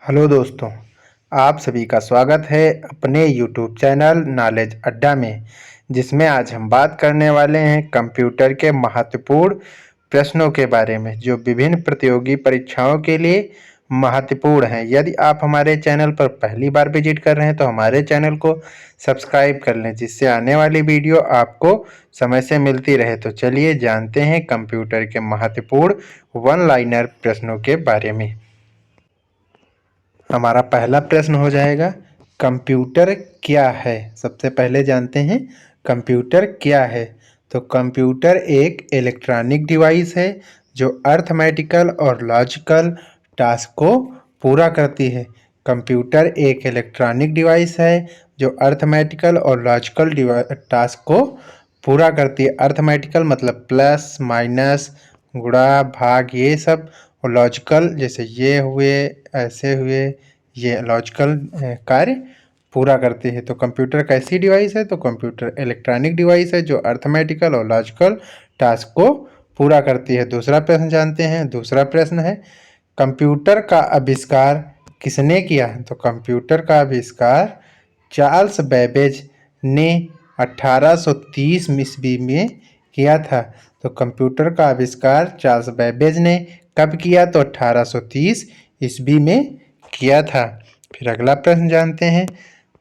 Hello दोस्तों, आप सभी का स्वागत है अपने यूट्यूब चैनल नॉलेज अड्डा में, जिसमें आज हम बात करने वाले हैं कंप्यूटर के महत्वपूर्ण प्रश्नों के बारे में, जो विभिन्न प्रतियोगी परीक्षाओं के लिए महत्वपूर्ण हैं। यदि आप हमारे चैनल पर पहली बार विजिट कर रहे हैं तो हमारे चैनल को सब्सक्राइब कर लें, जिससे आने वाली वीडियो आपको समय से मिलती रहे। तो चलिए जानते हैं कंप्यूटर के महत्वपूर्ण वन लाइनर प्रश्नों के बारे में। हमारा पहला प्रश्न हो जाएगा, कंप्यूटर क्या है। सबसे पहले जानते हैं कंप्यूटर क्या है। तो कंप्यूटर एक इलेक्ट्रॉनिक डिवाइस है जो अर्थमेटिकल और लॉजिकल टास्क को पूरा करती है। कंप्यूटर एक इलेक्ट्रॉनिक डिवाइस है जो अर्थमेटिकल और लॉजिकल टास्क को पूरा करती है। अर्थमेटिकल मतलब प्लस माइनस गुणा भाग ये सब, और लॉजिकल जैसे ये हुए ऐसे हुए, ये लॉजिकल कार्य पूरा करती है। तो कंप्यूटर कैसी डिवाइस है? तो कंप्यूटर इलेक्ट्रॉनिक डिवाइस है जो अर्थमेटिकल और लॉजिकल टास्क को पूरा करती है। दूसरा प्रश्न जानते हैं। दूसरा प्रश्न है, कंप्यूटर का आविष्कार किसने किया? तो कंप्यूटर का आविष्कार चार्ल्स बेबेज ने 1830 ईस्वी में किया था। तो कंप्यूटर का आविष्कार चार्ल्स बेबेज ने कब किया? तो 1830 ईस्वी में किया था। फिर अगला प्रश्न जानते हैं,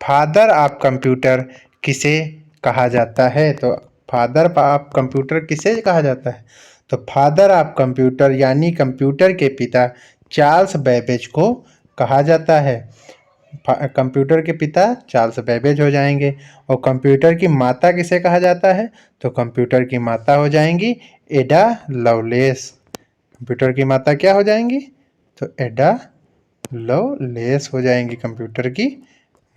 फादर ऑफ कंप्यूटर किसे कहा जाता है? तो फादर ऑफ कंप्यूटर किसे कहा जाता है? तो फादर ऑफ कंप्यूटर यानी कंप्यूटर के पिता चार्ल्स बेबेज को कहा जाता है। कंप्यूटर के पिता चार्ल्स बेबेज हो जाएंगे। और कंप्यूटर की माता किसे कहा जाता है? तो कंप्यूटर की माता हो जाएंगी एडा लवलेस। कंप्यूटर की माता क्या हो जाएंगी? तो एडा लवलेस हो जाएंगी, कंप्यूटर की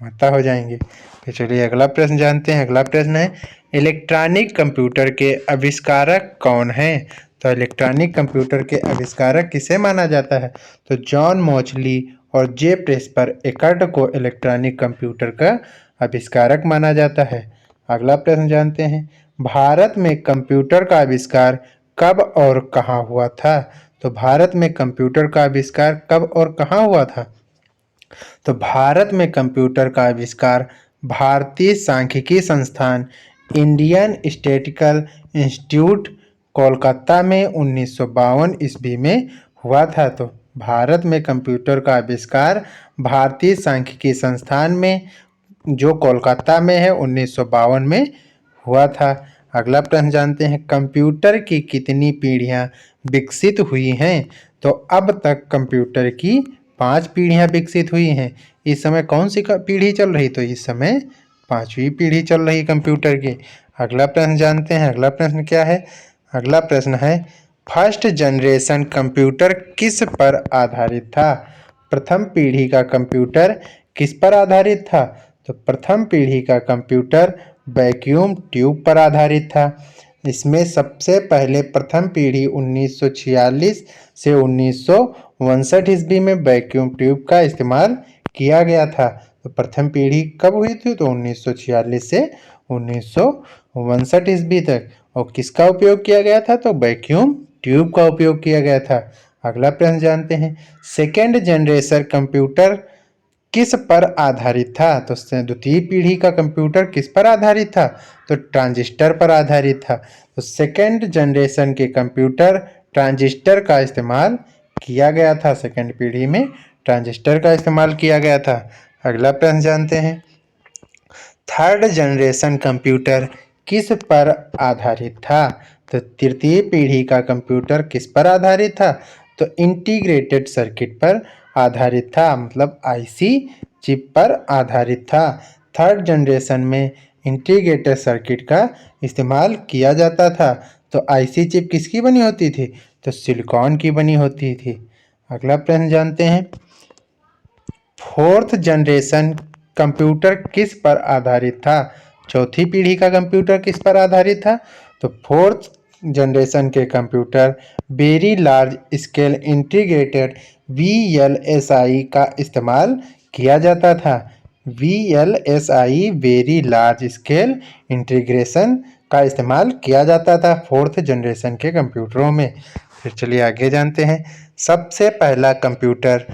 माता हो जाएंगी। तो चलिए अगला प्रश्न जानते हैं। अगला प्रश्न है, इलेक्ट्रॉनिक कंप्यूटर के आविष्कारक कौन हैं? तो इलेक्ट्रॉनिक कंप्यूटर के आविष्कारक किसे माना जाता है? तो जॉन मॉचली और जे प्रेस्पर एकर्ट को इलेक्ट्रॉनिक कंप्यूटर का आविष्कारक माना जाता है। अगला प्रश्न जानते हैं, भारत में कंप्यूटर का आविष्कार कब और कहाँ हुआ था? तो भारत में कंप्यूटर का आविष्कार कब और कहाँ हुआ था? तो भारत में कंप्यूटर का आविष्कार भारतीय सांख्यिकी संस्थान इंडियन स्टैटिस्टिकल इंस्टीट्यूट कोलकाता में 1952 ईस्वी में हुआ था। तो भारत में कंप्यूटर का आविष्कार भारतीय सांख्यिकी संस्थान में, जो कोलकाता में है, 1952 में हुआ था। अगला प्रश्न जानते हैं, कंप्यूटर की कितनी पीढ़ियां विकसित हुई हैं? तो अब तक कंप्यूटर की 5 पीढ़ियां विकसित हुई हैं। इस समय कौन सी पीढ़ी चल रही? तो इस समय 5वीं पीढ़ी चल रही कंप्यूटर की। अगला प्रश्न जानते हैं। अगला प्रश्न क्या है? अगला प्रश्न है, फर्स्ट जनरेशन कंप्यूटर किस पर आधारित था? प्रथम पीढ़ी का कंप्यूटर किस पर आधारित था? तो प्रथम पीढ़ी का कंप्यूटर वैक्यूम ट्यूब पर आधारित था। इसमें सबसे पहले प्रथम पीढ़ी 1946 से 1959 ईस्वी में वैक्यूम ट्यूब का इस्तेमाल किया गया था। तो प्रथम पीढ़ी कब हुई थी? तो 1946 से 1959 ईस्वी तक। और किसका उपयोग किया गया था? तो वैक्यूम ट्यूब का उपयोग किया गया था। अगला प्रश्न जानते हैं, सेकेंड जनरेशन कंप्यूटर किस पर आधारित था? तो द्वितीय पीढ़ी का कंप्यूटर किस पर आधारित था? तो ट्रांजिस्टर पर आधारित था। तो सेकेंड जनरेशन के कंप्यूटर ट्रांजिस्टर का इस्तेमाल किया गया था। सेकेंड पीढ़ी में ट्रांजिस्टर का इस्तेमाल किया गया था। अगला प्रश्न जानते हैं, थर्ड जनरेशन कंप्यूटर किस पर आधारित था? तो तृतीय पीढ़ी का कंप्यूटर किस पर आधारित था? तो इंटीग्रेटेड सर्किट पर आधारित था, मतलब आईसी चिप पर आधारित था। थर्ड जनरेशन में इंटीग्रेटेड सर्किट का इस्तेमाल किया जाता था। तो आईसी चिप किसकी बनी होती थी? तो सिलिकॉन की बनी होती थी। अगला प्रश्न जानते हैं, फोर्थ जनरेशन कंप्यूटर किस पर आधारित था? चौथी पीढ़ी का कंप्यूटर किस पर आधारित था? तो फोर्थ जनरेशन के computer very large scale integrated VLSI का इस्तेमाल किया जाता था। VLSI very large scale integration का इस्तेमाल किया जाता था फोर्थ जनरेशन के कंप्यूटरों में। फिर चलिए आगे जानते हैं, सबसे पहला कंप्यूटर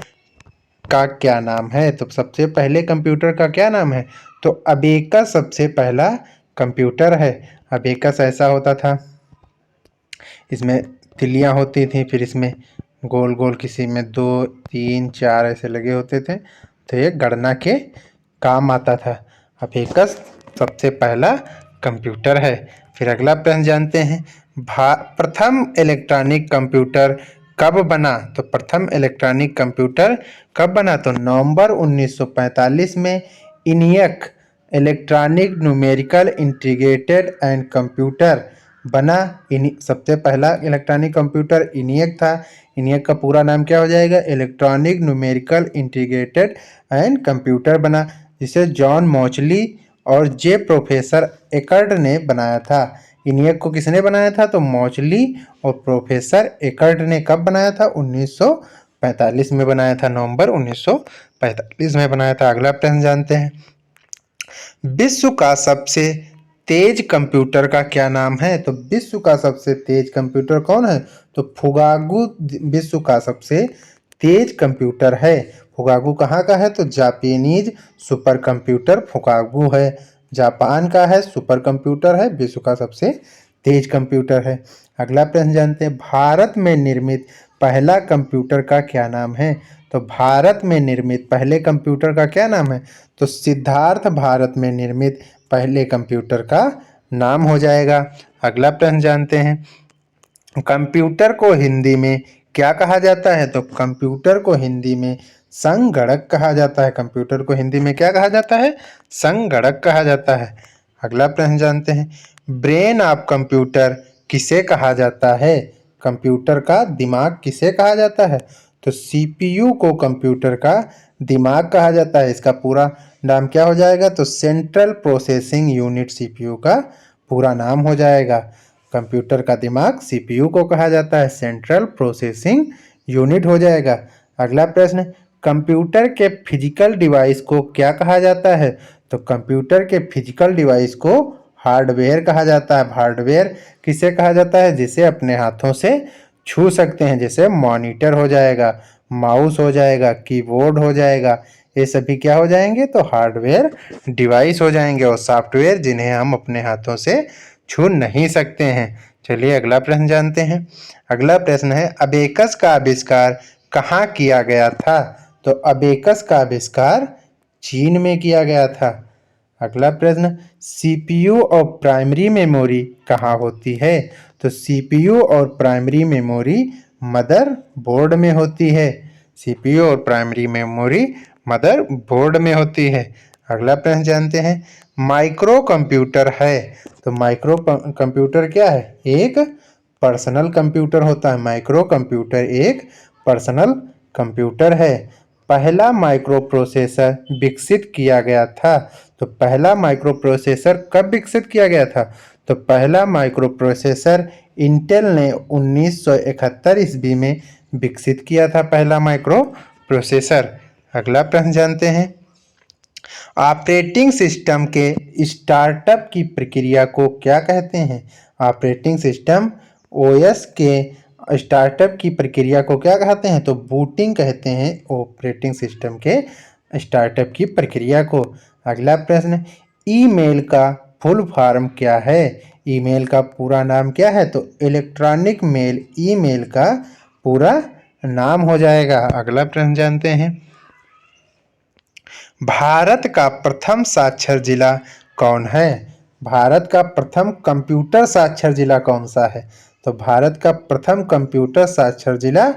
का क्या नाम है? तो सबसे पहले कंप्यूटर का क्या नाम है? तो अबेकस सबसे पहला कंप्यूटर है। अबेकस ऐसा होता था, इसमें तिलियाँ होती थी, फिर इसमें गोल गोल किसी में 2, 3, 4 ऐसे लगे होते थे, तो ये गणना के काम आता था। अबेकस सबसे पहला कंप्यूटर है। फिर अगला प्रश्न जानते हैं, प्रथम इलेक्ट्रॉनिक कंप्यूटर कब बना? तो प्रथम इलेक्ट्रॉनिक कंप्यूटर कब बना? तो नवंबर 1945 में ENIAC electronic numerical integrated and computer बना। सबसे पहला इलेक्ट्रॉनिक कंप्यूटर इनियक था। इनियक का पूरा नाम क्या हो जाएगा? Electronic numerical integrated and computer बना, जिसे जॉन मॉचली और जे प्रोफेसर एकर्ट ने बनाया था। इनियक को किसने बनाया था? तो मॉचली और प्रोफेसर एकर्ट ने कब बनाया था? 1945 में बनाया था, नवंबर 1945 में बनाया था। अगला प्रश्न जानते हैं, विश्व का सबसे तेज कंप्यूटर का क्या नाम है? तो विश्व का सबसे तेज कंप्यूटर कौन है? तो फुगागू विश्व का सबसे तेज कंप्यूटर है। फुगागू कहाँ का है? तो जापानीज सुपर कंप्यूटर फुगागू है, जापान का है, सुपर कंप्यूटर है, विश्व का सबसे तेज कंप्यूटर है। अगला प्रश्न जानते हैं, भारत में निर्मित पहला कंप्यूटर का क्या नाम है? तो भारत में निर्मित पहले कंप्यूटर का क्या नाम है? तो सिद्धार्थ भारत में निर्मित पहले कंप्यूटर का नाम हो जाएगा। अगला प्रश्न जानते हैं, कंप्यूटर को हिंदी में क्या कहा जाता है? तो कंप्यूटर को हिंदी में संगणक कहा जाता है। कंप्यूटर को हिंदी में क्या कहा जाता है? संगणक कहा जाता है। अगला प्रश्न जानते हैं, ब्रेन ऑफ कंप्यूटर किसे कहा जाता है? कंप्यूटर का दिमाग किसे कहा जाता है? तो सीपीयू को कंप्यूटर का दिमाग कहा जाता है। इसका पूरा नाम क्या हो जाएगा? तो सेंट्रल प्रोसेसिंग यूनिट सीपीयू का पूरा नाम हो जाएगा। कंप्यूटर का दिमाग सीपीयू को कहा जाता है, सेंट्रल प्रोसेसिंग यूनिट हो जाएगा। अगला प्रश्न, कंप्यूटर के फिजिकल डिवाइस को क्या कहा जाता है? तो कंप्यूटर के फिजिकल डिवाइस को हार्डवेयर कहा जाता है। हार्डवेयर किसे कहा जाता है? जिसे अपने हाथों से छू सकते हैं, जैसे मॉनिटर हो जाएगा, माउस हो जाएगा, कीबोर्ड हो जाएगा, ये सभी क्या हो जाएंगे? तो हार्डवेयर डिवाइस हो जाएंगे, और सॉफ्टवेयर जिन्हें हम अपने हाथों से छू नहीं सकते हैं। चलिए अगला प्रश्न जानते हैं। अगला प्रश्न है, अबेकस का आविष्कार कहाँ किया गया था? तो अबेकस का आविष्कार चीन में किया गया था। अगला प्रश्न, सीपीयू और प्राइमरी मेमोरी कहाँ होती है? तो सीपीयू और प्राइमरी मेमोरी मदर बोर्ड में होती है। सीपीयू और प्राइमरी मेमोरी मदर बोर्ड में होती है। अगला प्रश्न जानते हैं, माइक्रो कंप्यूटर है, तो माइक्रो कंप्यूटर क्या है? एक पर्सनल कंप्यूटर होता है। माइक्रो कंप्यूटर एक पर्सनल कंप्यूटर है। पहला माइक्रो प्रोसेसर विकसित किया गया था। तो पहला माइक्रो प्रोसेसर कब विकसित किया गया था? तो पहला माइक्रो प्रोसेसर इंटेल ने 1971 ईस्वी में विकसित किया था, पहला माइक्रो प्रोसेसर। अगला प्रश्न जानते हैं, ऑपरेटिंग सिस्टम के स्टार्टअप की प्रक्रिया को क्या कहते हैं? ऑपरेटिंग सिस्टम ओएस के स्टार्टअप की प्रक्रिया को क्या कहते हैं? तो बूटिंग कहते हैं ऑपरेटिंग सिस्टम के स्टार्टअप की प्रक्रिया को। अगला प्रश्न, ईमेल का फुल फॉर्म क्या है? ईमेल का पूरा नाम क्या है? तो इलेक्ट्रॉनिक मेल ईमेल का पूरा नाम हो जाएगा। अगला प्रश्न जानते हैं, भारत का प्रथम साक्षर जिला कौन है? भारत का प्रथम कंप्यूटर साक्षर जिला कौन सा है? तो भारत का प्रथम कंप्यूटर साक्षर जिला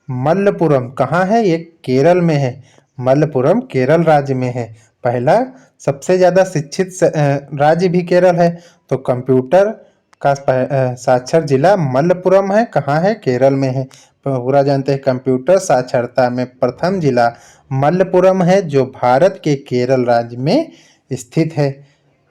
मल्लपुरम। कहाँ है? ये केरल में है। मल्लपुरम केरल राज्य में है। पहला सबसे ज़्यादा शिक्षित राज्य भी केरल है, तो कंप्यूटर का साक्षर जिला मल्लपुरम है। कहाँ है? केरल में है। पूरा जानते हैं, कंप्यूटर साक्षरता में प्रथम जिला मल्लपुरम है, जो भारत के केरल राज्य में स्थित है।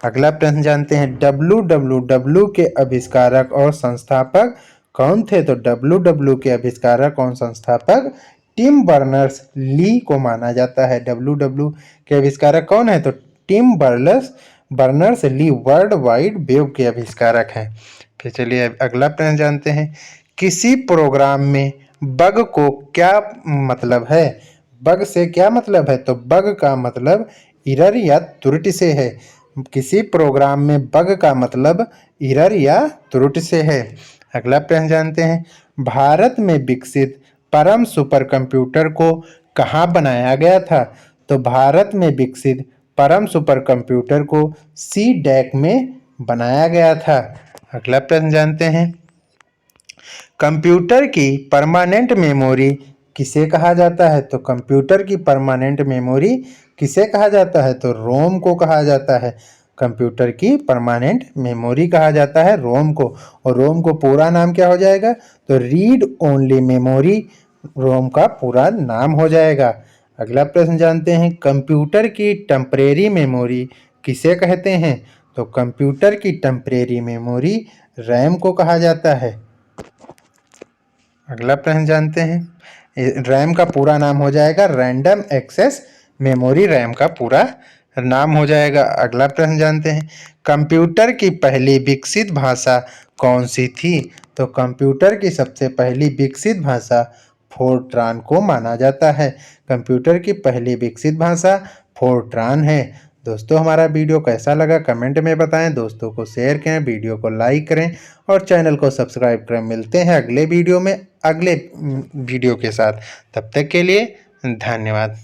अगला प्रश्न जानते हैं, डब्ल्यू के आविष्कारक और संस्थापक कौन थे? तो डब्ल्यू के आविष्कारक और संस्थापक टिम बर्नर्स ली को माना जाता है। डब्ल्यू के आविष्कारक कौन है? तो Tim Berners Lee World Wide Web के आविष्कारक हैं। फिर चलिए अगला प्रश्न जानते हैं, किसी प्रोग्राम में बग को क्या मतलब है? बग से क्या मतलब है? तो बग का मतलब एरर या त्रुटि से है। किसी प्रोग्राम में बग का मतलब एरर या त्रुटि से है। अगला प्रश्न जानते हैं, भारत में विकसित परम सुपर कंप्यूटर को कहाँ बनाया गया था? तो भारत में विकसित परम सुपर कंप्यूटर को CDAC में बनाया गया था। अगला प्रश्न जानते हैं, कंप्यूटर की परमानेंट मेमोरी किसे कहा जाता है? तो कंप्यूटर की परमानेंट मेमोरी किसे कहा जाता है? तो रोम को कहा जाता है। कंप्यूटर की परमानेंट मेमोरी कहा जाता है रोम को। और रोम को पूरा नाम क्या हो जाएगा? तो रीड ओनली मेमोरी रोम का पूरा नाम हो जाएगा। अगला प्रश्न जानते हैं, कंप्यूटर की टेम्परेरी मेमोरी किसे कहते हैं? तो कंप्यूटर की टेम्परेरी मेमोरी रैम को कहा जाता है। अगला प्रश्न जानते हैं, रैम का पूरा नाम हो जाएगा रैंडम एक्सेस मेमोरी, रैम का पूरा नाम हो जाएगा। अगला प्रश्न जानते हैं, कंप्यूटर की पहली विकसित भाषा कौन सी थी? तो कंप्यूटर की सबसे पहली विकसित भाषा फोर्ट्रान को माना जाता है। कंप्यूटर की पहली विकसित भाषा फोर्ट्रान है। दोस्तों, हमारा वीडियो कैसा लगा कमेंट में बताएं, दोस्तों को शेयर करें, वीडियो को लाइक करें और चैनल को सब्सक्राइब करें। मिलते हैं अगले वीडियो में अगले वीडियो के साथ। तब तक के लिए धन्यवाद।